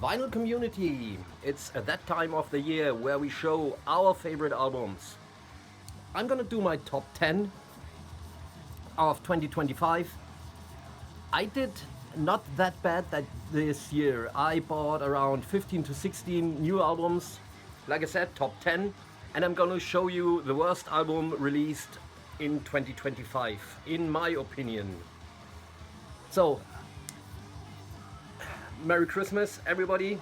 Vinyl community, it's at that time of the year where we show our favorite albums. I'm gonna do my top 10 of 2025. I did not that bad that this year. I bought around 15 to 16 new albums. Like I said, top 10. And I'm gonna show you the worst album released in 2025, in my opinion. So, Merry Christmas, everybody.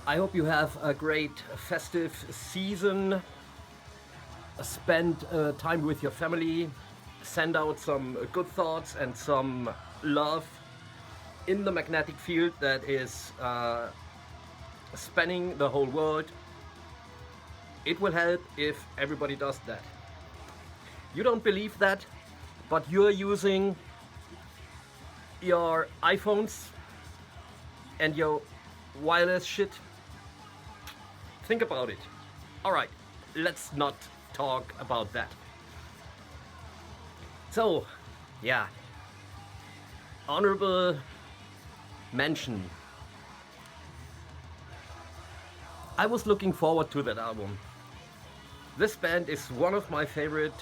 I hope you have a great festive season. Spend time with your family. Send out some good thoughts and some love in the magnetic field that is spanning the whole world. It will help if everybody does that. You don't believe that, but you're using your iPhones and your wireless shit. Think about it. Alright, let's not talk about that. So, yeah. Honorable mention. I was looking forward to that album. This band is one of my favorite,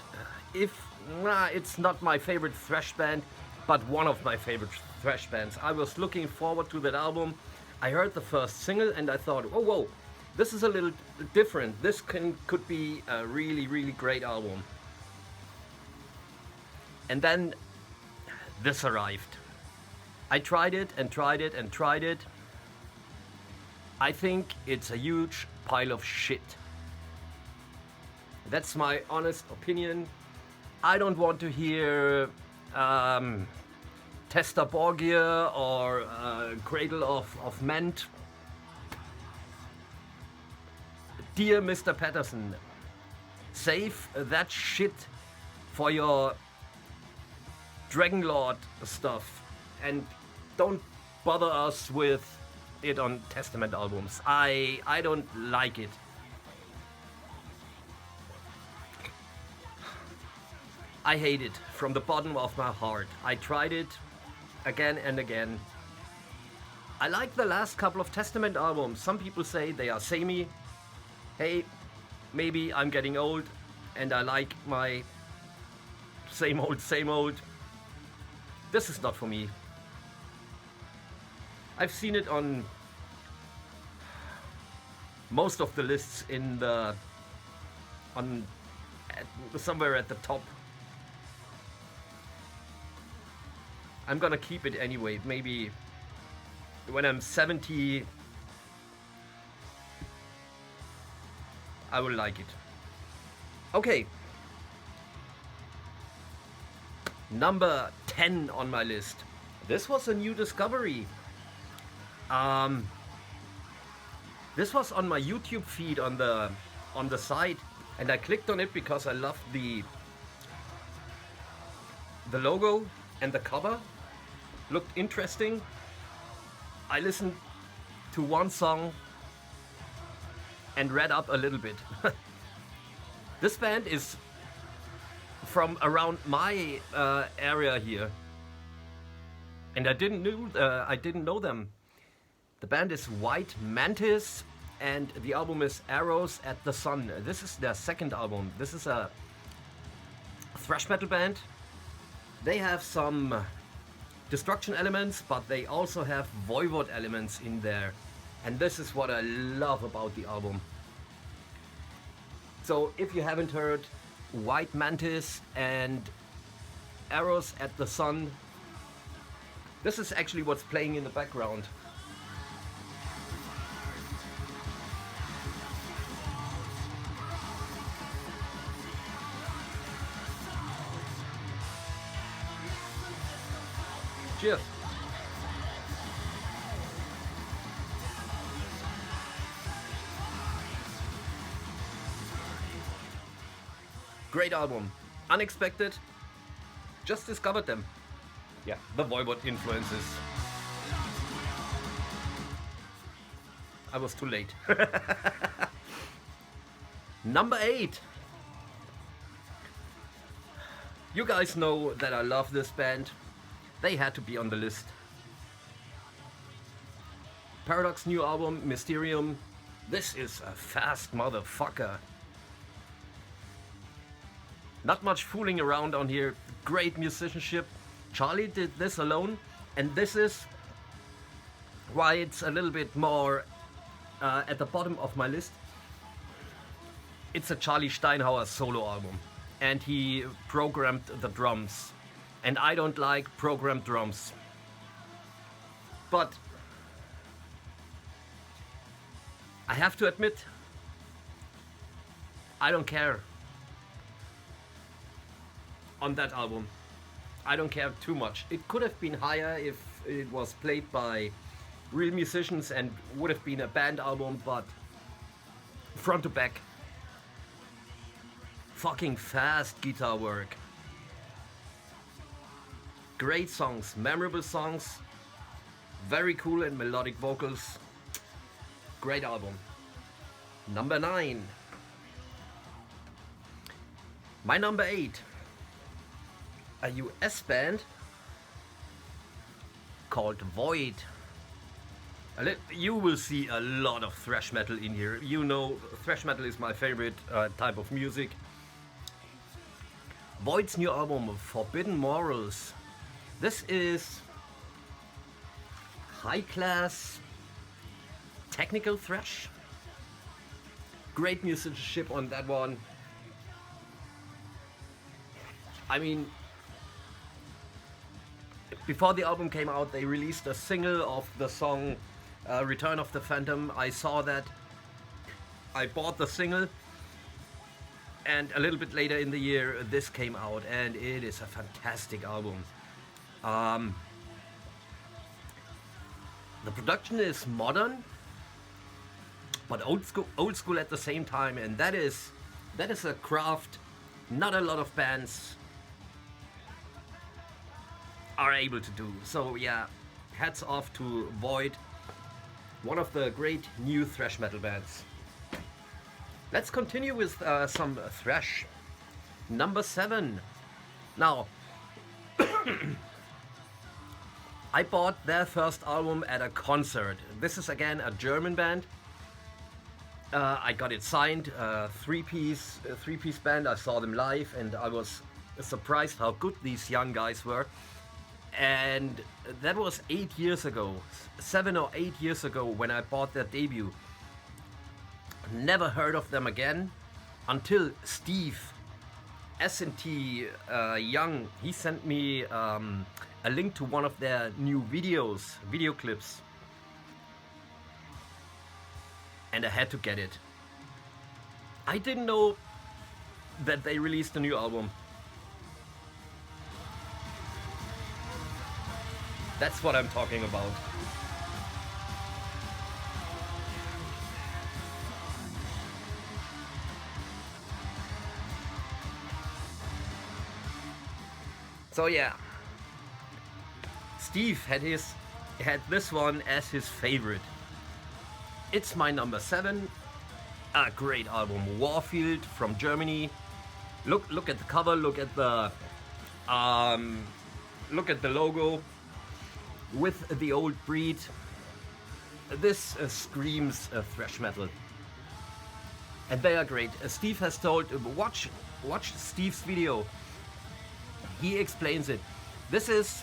it's not my favorite thrash band, but one of my favorite thrash bands. I was looking forward to that album. I heard the first single and I thought, oh whoa, this is a little different. This could be a really, really great album. And then this arrived. I tried it and tried it and tried it. I think it's a huge pile of shit. That's my honest opinion. I don't want to hear Testa Borgia or Cradle of Ment. Dear Mr. Patterson, save that shit for your Dragon Lord stuff and don't bother us with it on Testament albums. I don't like it. I hate it from the bottom of my heart. I tried it again and again. I like the last couple of Testament albums. Some people say they are samey. Hey, maybe I'm getting old and I like my same old, same old. This is not for me. I've seen it on most of the lists in the somewhere at the top. I'm gonna keep it anyway. Maybe when I'm 70, I will like it. Okay. Number 10 on my list. This was a new discovery. This was on my YouTube feed on the site, and I clicked on it because I loved the logo and the cover. Looked interesting. I listened to one song and read up a little bit. This band is from around my area here, and I didn't know them. The band is White Mantis, and the album is Arrows at the Sun. This is their second album. This is a thrash metal band. They have some destruction elements, but they also have voivod elements in there, and this is what I love about the album. So if you haven't heard White Mantis and Arrows at the Sun, this is actually what's playing in the background. Cheers. Great album. Unexpected. Just discovered them. Yeah, the Voivod influences. I was too late. Number 8. You guys know that I love this band. They had to be on the list. Paradox new album, Mysterium. This is a fast motherfucker. Not much fooling around on here. Great musicianship. Charlie did this alone, and this is why it's a little bit more at the bottom of my list. It's a Charlie Steinhauer solo album, and he programmed the drums, and I don't like programmed drums, but I have to admit, I don't care on that album. I don't care too much. It could have been higher if it was played by real musicians and would have been a band album, but front to back, fucking fast guitar work. Great songs, memorable songs, very cool and melodic vocals. Great album. Number 9. My number 8. A US band called Void. You will see a lot of thrash metal in here. You know, thrash metal is my favorite type of music. Void's new album, Forbidden Morals. This is high class technical thrash. Great musicianship on that one. I mean, before the album came out, they released a single of the song Return of the Phantom. I saw that. I bought the single, and a little bit later in the year this came out, and it is a fantastic album. The production is modern, but old school at the same time, and that is a craft not a lot of bands are able to do. So yeah, hats off to Void, one of the great new thrash metal bands. Let's continue with some thrash. Number 7. Now, I bought their first album at a concert. This is again a German band. I got it signed, three-piece band. I saw them live, and I was surprised how good these young guys were. And that was 8 years ago, 7 or 8 years ago, when I bought their debut. Never heard of them again until Steve S&T Young, he sent me a link to one of their new video clips, and I had to get it. I didn't know that they released a new album. That's what I'm talking about. So yeah, Steve had this one as his favorite. It's my number 7. A great album, Warfield from Germany. Look at the cover. Look at the logo with the old breed. This screams thrash metal, and they are great. Steve has told, watch Steve's video. He explains it. This is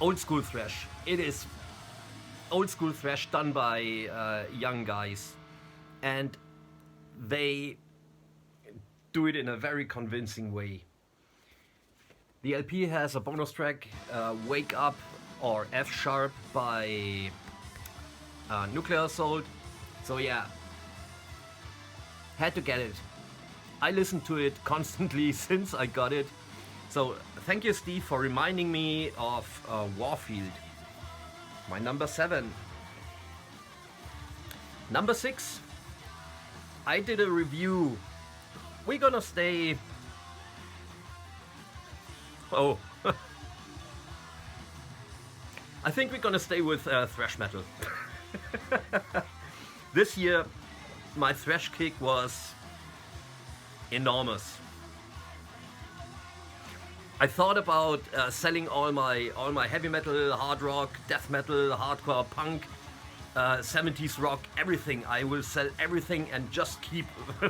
old school thrash. It is old school thrash done by young guys, and they do it in a very convincing way. The LP has a bonus track, Wake Up or F Sharp by Nuclear Assault. So yeah, had to get it. I listened to it constantly since I got it. So thank you, Steve, for reminding me of Warfield. My number 7. Number 6. I did a review. We're gonna stay... Oh. I think we're gonna stay with thrash metal. This year, my thrash kick was enormous. I thought about selling all my heavy metal, hard rock, death metal, hardcore, punk, 70s rock, everything. I will sell everything and just keep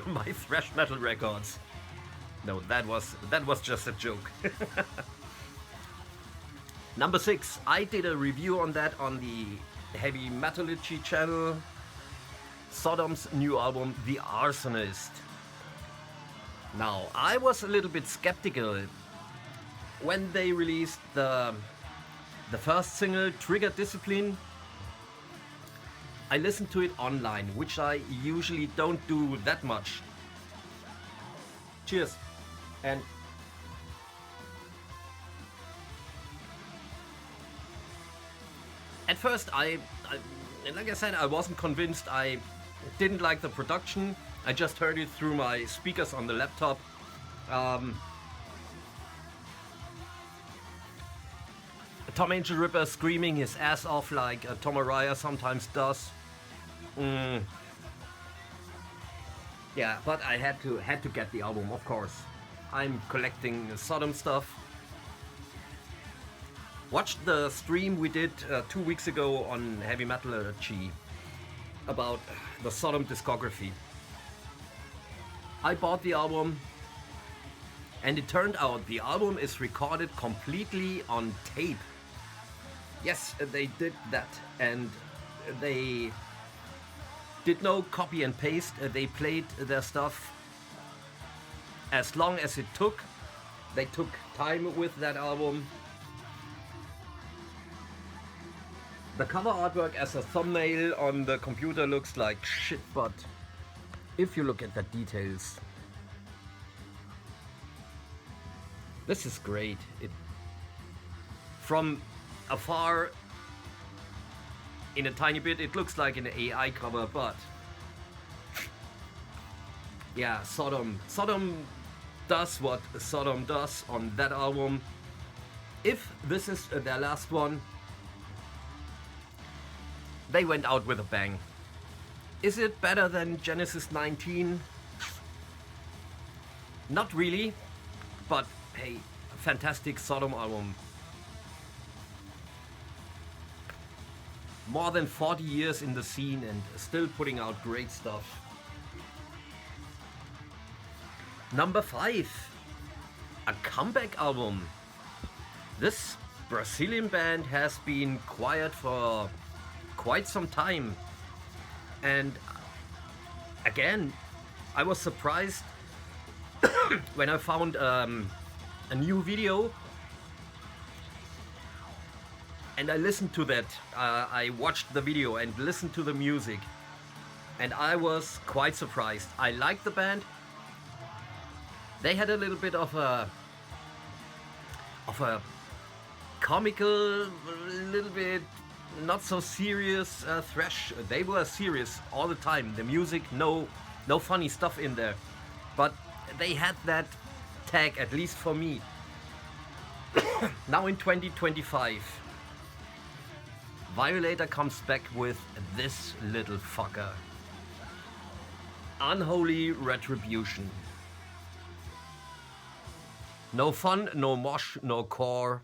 my thrash metal records. No, that was just a joke. Number 6, I did a review on that on the Heavy Metallurgy channel. Sodom's new album, The Arsonist. Now, I was a little bit skeptical when they released the first single, Trigger Discipline. I listened to it online, which I usually don't do that much. Cheers. And at first, like I said, I wasn't convinced. I didn't like the production. I just heard it through my speakers on the laptop. Tom Angel Ripper screaming his ass off like Tom Araya sometimes does. Yeah, but I had to get the album, of course. I'm collecting Sodom stuff. Watched the stream we did 2 weeks ago on Heavy Metallurgy about the Sodom discography. I bought the album, and it turned out the album is recorded completely on tape. Yes, they did that, and they did no copy and paste. They played their stuff as long as it took. They took time with that album. The cover artwork as a thumbnail on the computer looks like shit, but if you look at the details, this is great. From afar, in a tiny bit, it looks like an AI cover, but yeah, Sodom does what Sodom does on that album. If this is their last one, they went out with a bang. Is it better than Genesis 19? Not really, but hey, fantastic Sodom album. More than 40 years in the scene and still putting out great stuff. Number 5, a comeback album. This Brazilian band has been quiet for quite some time, and again, I was surprised when I found a new video, and I listened to that. I watched the video and listened to the music, and I was quite surprised. I liked the band. They had a little bit of a comical, a little bit not so serious thrash. They were serious all the time. The music, no funny stuff in there, but they had that tag, at least for me. Now in 2025, Violator comes back with this little fucker. Unholy Retribution. No fun, no mosh, no core.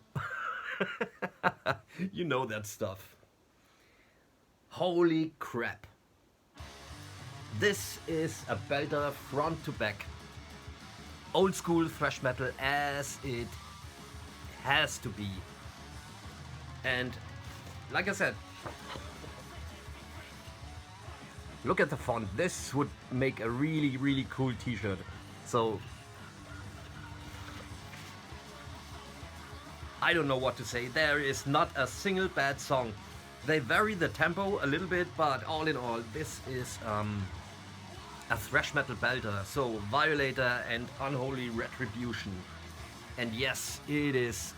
You know that stuff. Holy crap. This is a belter front to back. Old school thrash metal as it has to be. And like I said, look at the font. This would make a really, really cool t-shirt. So I don't know what to say. There is not a single bad song. They vary the tempo a little bit, but all in all, this is a thrash metal belter. So Violator and Unholy Retribution. And yes, it is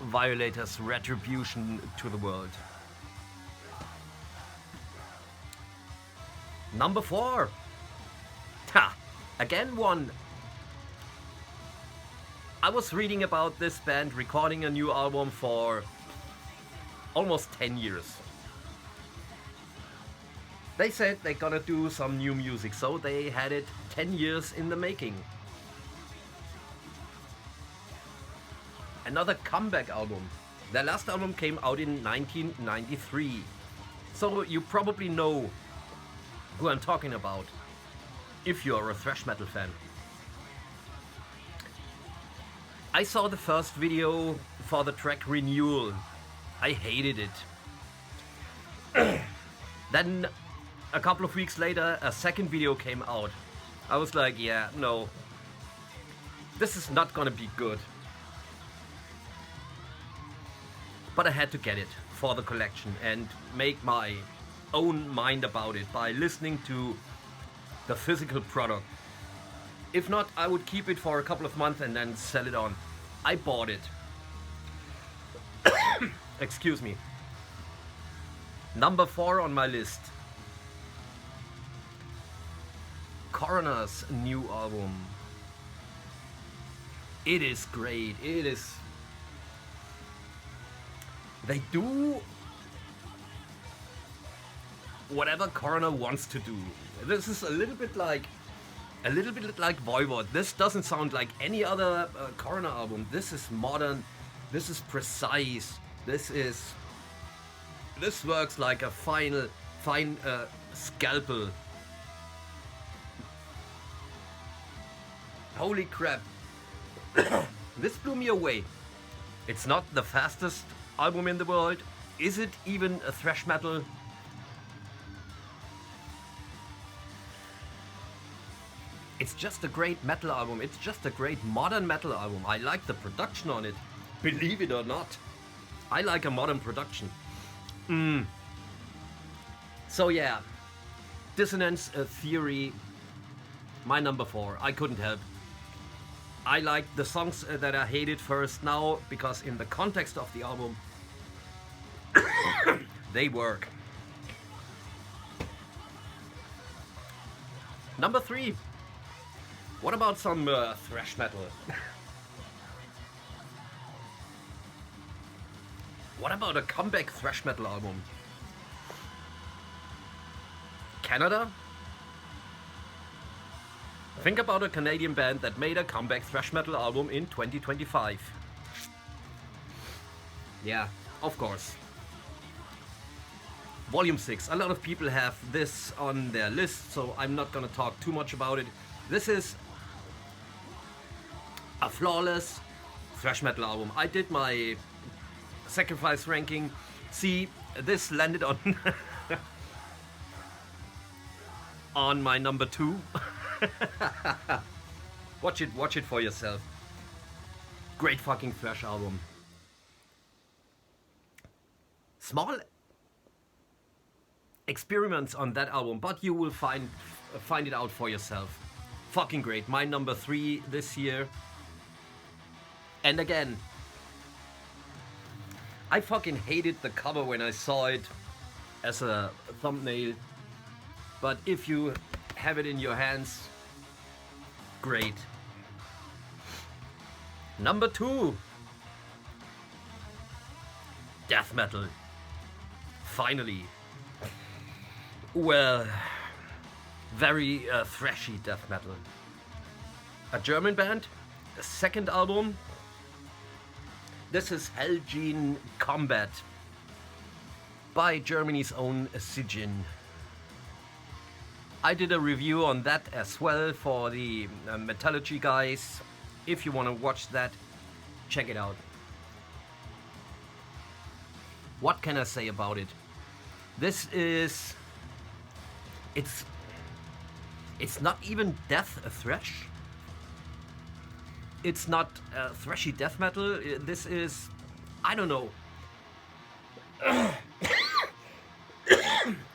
Violator's retribution to the world. Number 4. Again one. I was reading about this band recording a new album for almost 10 years. They said they're gonna do some new music, so they had it 10 years in the making. Another comeback album. Their last album came out in 1993. So you probably know who I'm talking about if you're a thrash metal fan. I saw the first video for the track Renewal. I hated it. Then a couple of weeks later, a second video came out. I was like, yeah, no, this is not gonna be good. But I had to get it for the collection and make my own mind about it by listening to the physical product. If not, I would keep it for a couple of months and then sell it on. I bought it. Excuse me. Number 4 on my list. Coroner's new album. It is great. It is... They do whatever Coroner wants to do. This is a little bit like Voivod. This doesn't sound like any other Coroner album. This is modern. This is precise. This works like a fine scalpel. Holy crap. This blew me away. It's not the fastest album in the world. Is it even a thrash metal? It's just a great metal album. It's just a great modern metal album. I like the production on it. Believe it or not. I like a modern production. So yeah, Dissonance Theory, my number 4. I couldn't help. I like the songs that I hated first now because in the context of the album, they work. Number 3. What about some thrash metal? What about a comeback thrash metal album? Canada? Think about a Canadian band that made a comeback thrash metal album in 2025. Yeah, of course. Volume 6. A lot of people have this on their list, so I'm not gonna talk too much about it. This is a flawless thrash metal album. I did my sacrifice ranking. See, this landed on on my number 2. Watch it for yourself. Great fucking thrash album. Small experiments on that album, but you will find it out for yourself. Fucking great. My number 3 this year. And again, I fucking hated the cover when I saw it as a thumbnail. But if you have it in your hands, great. Number 2. Death metal. Finally. Well, very thrashy death metal. A German band, a second album. This is Helgene Combat by Germany's own Sigin. I did a review on that as well for the Metallurgy guys. If you want to watch that, check it out. What can I say about it? This is... It's not even death thrash. It's not thrashy death metal. This is... I don't know.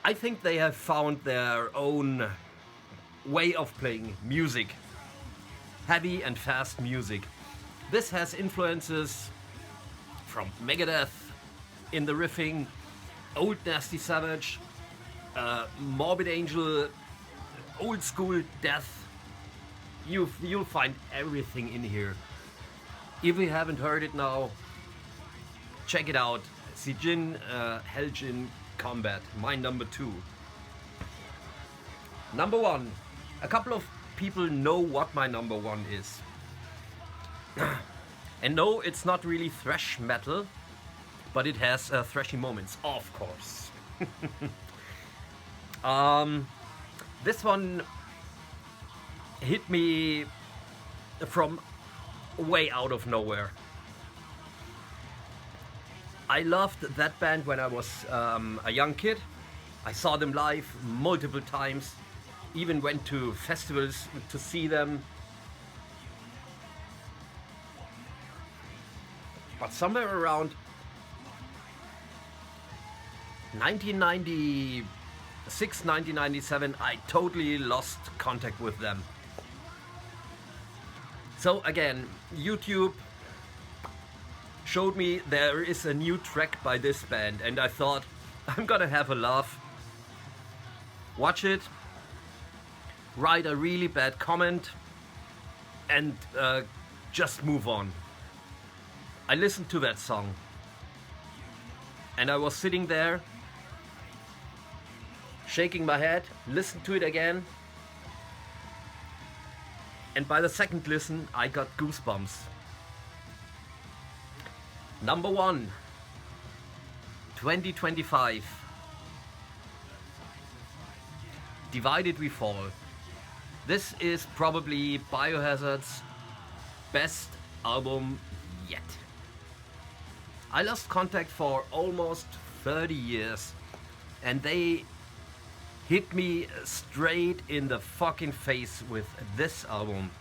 I think they have found their own way of playing music. Heavy and fast music. This has influences from Megadeth in the riffing, Old Nasty Savage, Morbid Angel, old school death. You'll find everything in here. If you haven't heard it now, check it out. Sigin Helgene Combat, my number 2. Number 1. A couple of people know what my number 1 is. And no, it's not really thrash metal, but it has thrashy moments, of course. This one hit me from way out of nowhere. I loved that band when I was a young kid. I saw them live multiple times, even went to festivals to see them. But somewhere around 1996, 1997, I totally lost contact with them. So again, YouTube showed me there is a new track by this band, and I thought, I'm gonna have a laugh, watch it, write a really bad comment, and just move on. I listened to that song, and I was sitting there, shaking my head, listened to it again, and by the second listen, I got goosebumps. Number 1, 2025. Divided We Fall. This is probably Biohazard's best album yet. I lost contact for almost 30 years, and they hit me straight in the fucking face with this album.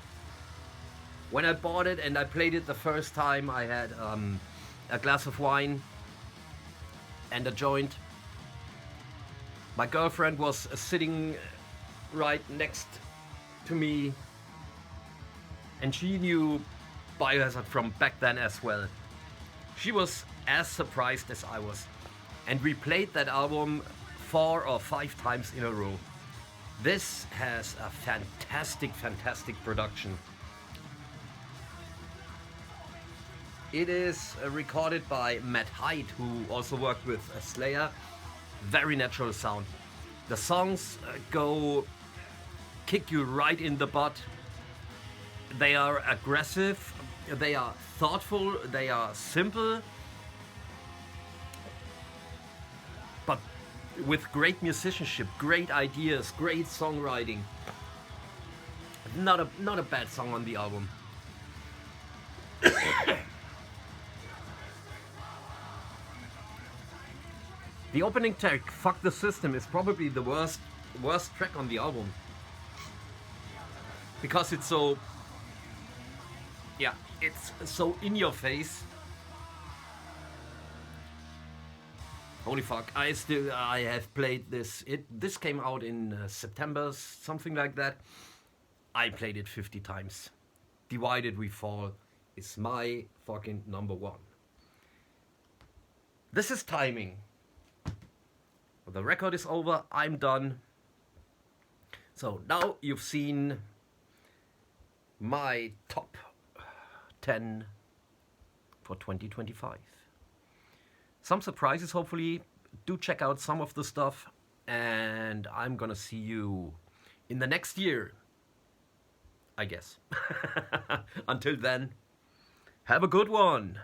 When I bought it and I played it the first time, I had a glass of wine and a joint. My girlfriend was sitting right next to me, and she knew Biohazard from back then as well. She was as surprised as I was, and we played that album 4 or 5 times in a row. This has a fantastic production. It is recorded by Matt Hyde, who also worked with Slayer. Very natural sound. The songs kick you right in the butt. They are aggressive, they are thoughtful, they are simple, but with great musicianship, great ideas, great songwriting. Not a bad song on the album. The opening track, Fuck the System, is probably the worst track on the album. Because it's so... yeah, it's so in your face. Holy fuck, I have played this. This came out in September, something like that. I played it 50 times. Divided We Fall is my fucking number 1. This is timing. The record is over, I'm done. So now you've seen my top 10 for 2025. Some surprises, hopefully. Do check out some of the stuff, and I'm gonna see you in the next year, I guess. Until then, have a good one.